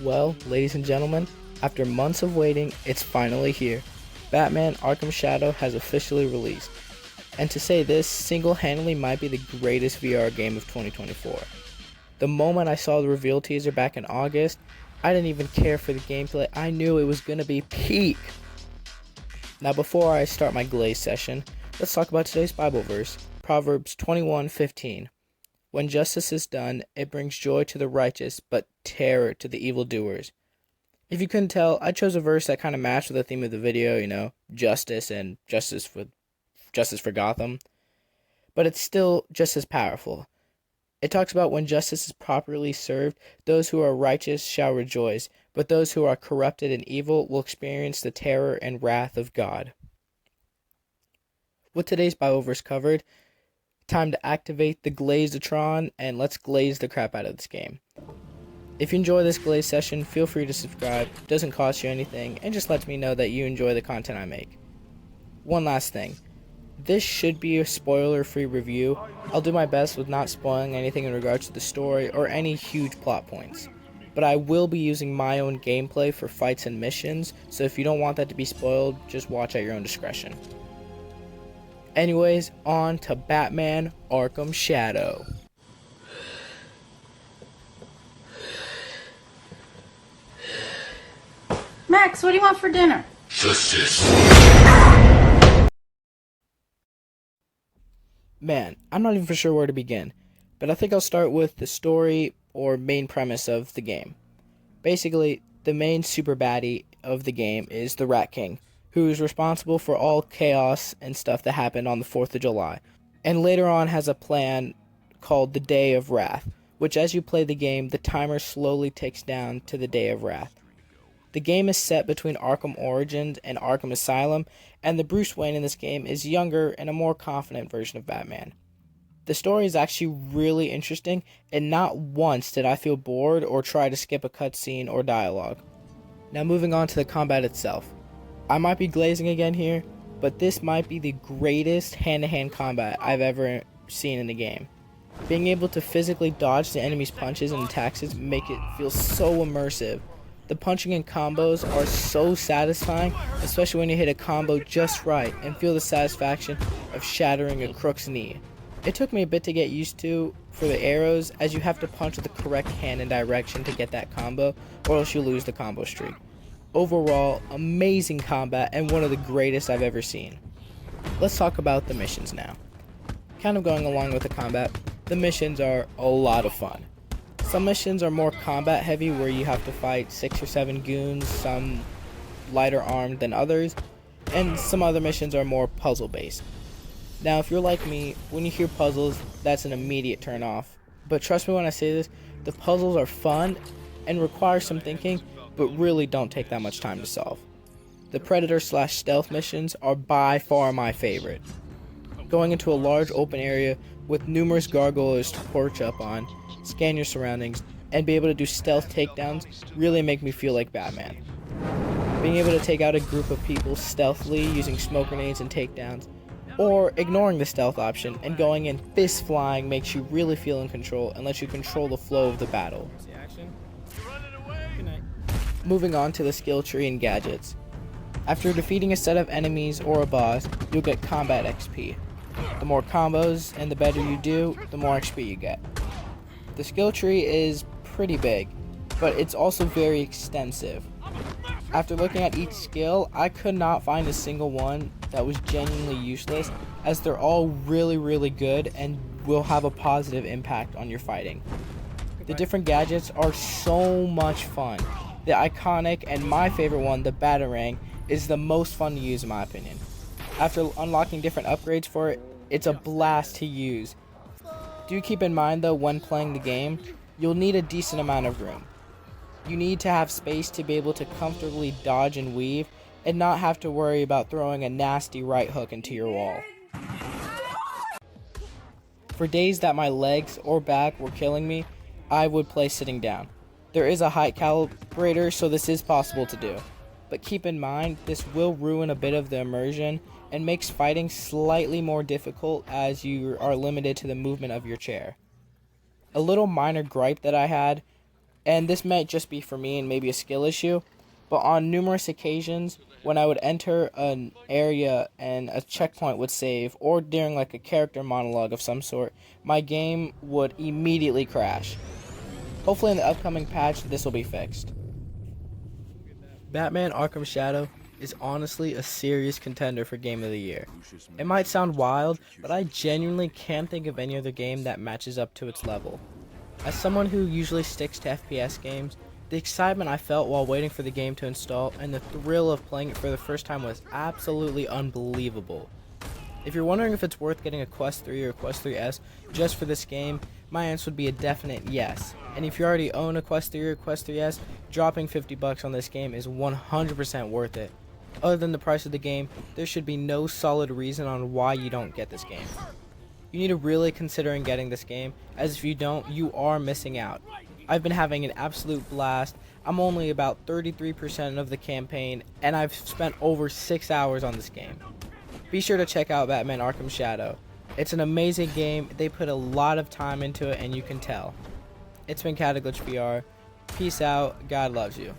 Well, ladies and gentlemen, after months of waiting, it's finally here. Batman Arkham Shadow has officially released. And to say this single-handedly might be the greatest VR game of 2024. The moment I saw the reveal teaser back in August, I didn't even care for the gameplay. I knew it was going to be peak. Now before I start my glaze session, let's talk about today's Bible verse, Proverbs 21:15. When justice is done, it brings joy to the righteous, but terror to the evildoers. If you couldn't tell, I chose a verse that kind of matched with the theme of the video, justice and justice for Gotham. But it's still just as powerful. It talks about when justice is properly served, those who are righteous shall rejoice, but those who are corrupted and evil will experience the terror and wrath of God. With today's Bible verse covered, time to activate the Glazatron and let's glaze the crap out of this game. If you enjoy this glaze session, feel free to subscribe. It doesn't cost you anything and just lets me know that you enjoy the content I make. One last thing. This should be a spoiler-free review. I'll do my best with not spoiling anything in regards to the story or any huge plot points. But I will be using my own gameplay for fights and missions, so if you don't want that to be spoiled, just watch at your own discretion. Anyways, on to Batman Arkham Shadow. Max, what do you want for dinner? Justice. Man, I'm not even for sure where to begin, but I think I'll start with the story or main premise of the game. Basically, the main super baddie of the game is the Rat King, who is responsible for all chaos and stuff that happened on the 4th of July, and later on has a plan called the Day of Wrath, which as you play the game, the timer slowly ticks down to the Day of Wrath. The game is set between Arkham Origins and Arkham Asylum, and the Bruce Wayne in this game is younger and a more confident version of Batman. The story is actually really interesting, and not once did I feel bored or try to skip a cutscene or dialogue. Now moving on to the combat itself. I might be glazing again here, but this might be the greatest hand-to-hand combat I've ever seen in a game. Being able to physically dodge the enemy's punches and attacks make it feel so immersive. The punching and combos are so satisfying, especially when you hit a combo just right and feel the satisfaction of shattering a crook's knee. It took me a bit to get used to for the arrows, as you have to punch with the correct hand and direction to get that combo, or else you lose the combo streak. Overall, amazing combat and one of the greatest I've ever seen. Let's talk about the missions now. Kind of going along with the combat, the missions are a lot of fun. Some missions are more combat heavy where you have to fight 6 or 7 goons, some lighter armed than others, and some other missions are more puzzle based. Now if you're like me, when you hear puzzles, that's an immediate turn off. But trust me when I say this, the puzzles are fun and require some thinking, but really don't take that much time to solve. The Predator/stealth missions are by far my favorite. Going into a large open area with numerous gargoyles to perch up on, scan your surroundings, and be able to do stealth takedowns really make me feel like Batman. Being able to take out a group of people stealthily using smoke grenades and takedowns, or ignoring the stealth option and going in fist flying makes you really feel in control and lets you control the flow of the battle. Moving on to the skill tree and gadgets. After defeating a set of enemies or a boss, you'll get combat XP. The more combos and the better you do, the more XP you get. The skill tree is pretty big, but it's also very extensive. After looking at each skill, I could not find a single one that was genuinely useless, as they're all really good and will have a positive impact on your fighting. The different gadgets are so much fun. The iconic and my favorite one, the Batarang, is the most fun to use in my opinion. After unlocking different upgrades for it, it's a blast to use. Do keep in mind though, when playing the game, you'll need a decent amount of room. You need to have space to be able to comfortably dodge and weave and not have to worry about throwing a nasty right hook into your wall. For days that my legs or back were killing me, I would play sitting down. There is a height calibrator, so this is possible to do. But keep in mind, this will ruin a bit of the immersion and makes fighting slightly more difficult as you are limited to the movement of your chair. A little minor gripe that I had And this might just be for me and maybe a skill issue, but on numerous occasions when I would enter an area and a checkpoint would save, or during like a character monologue of some sort, my game would immediately crash. Hopefully in the upcoming patch this will be fixed. Batman Arkham Shadow is honestly a serious contender for Game of the Year. It might sound wild, but I genuinely can't think of any other game that matches up to its level. As someone who usually sticks to FPS games, the excitement I felt while waiting for the game to install and the thrill of playing it for the first time was absolutely unbelievable. If you're wondering if it's worth getting a Quest 3 or Quest 3S just for this game, my answer would be a definite yes. And if you already own a Quest 3 or Quest 3S, dropping $50 on this game is 100% worth it. Other than the price of the game, there should be no solid reason on why you don't get this game. You need to really consider getting this game, as if you don't, you are missing out. I've been having an absolute blast. I'm only about 33% of the campaign, and I've spent over 6 hours on this game. Be sure to check out Batman Arkham Shadow. It's an amazing game. They put a lot of time into it, and you can tell. It's been Cataglitch VR. Peace out. God loves you.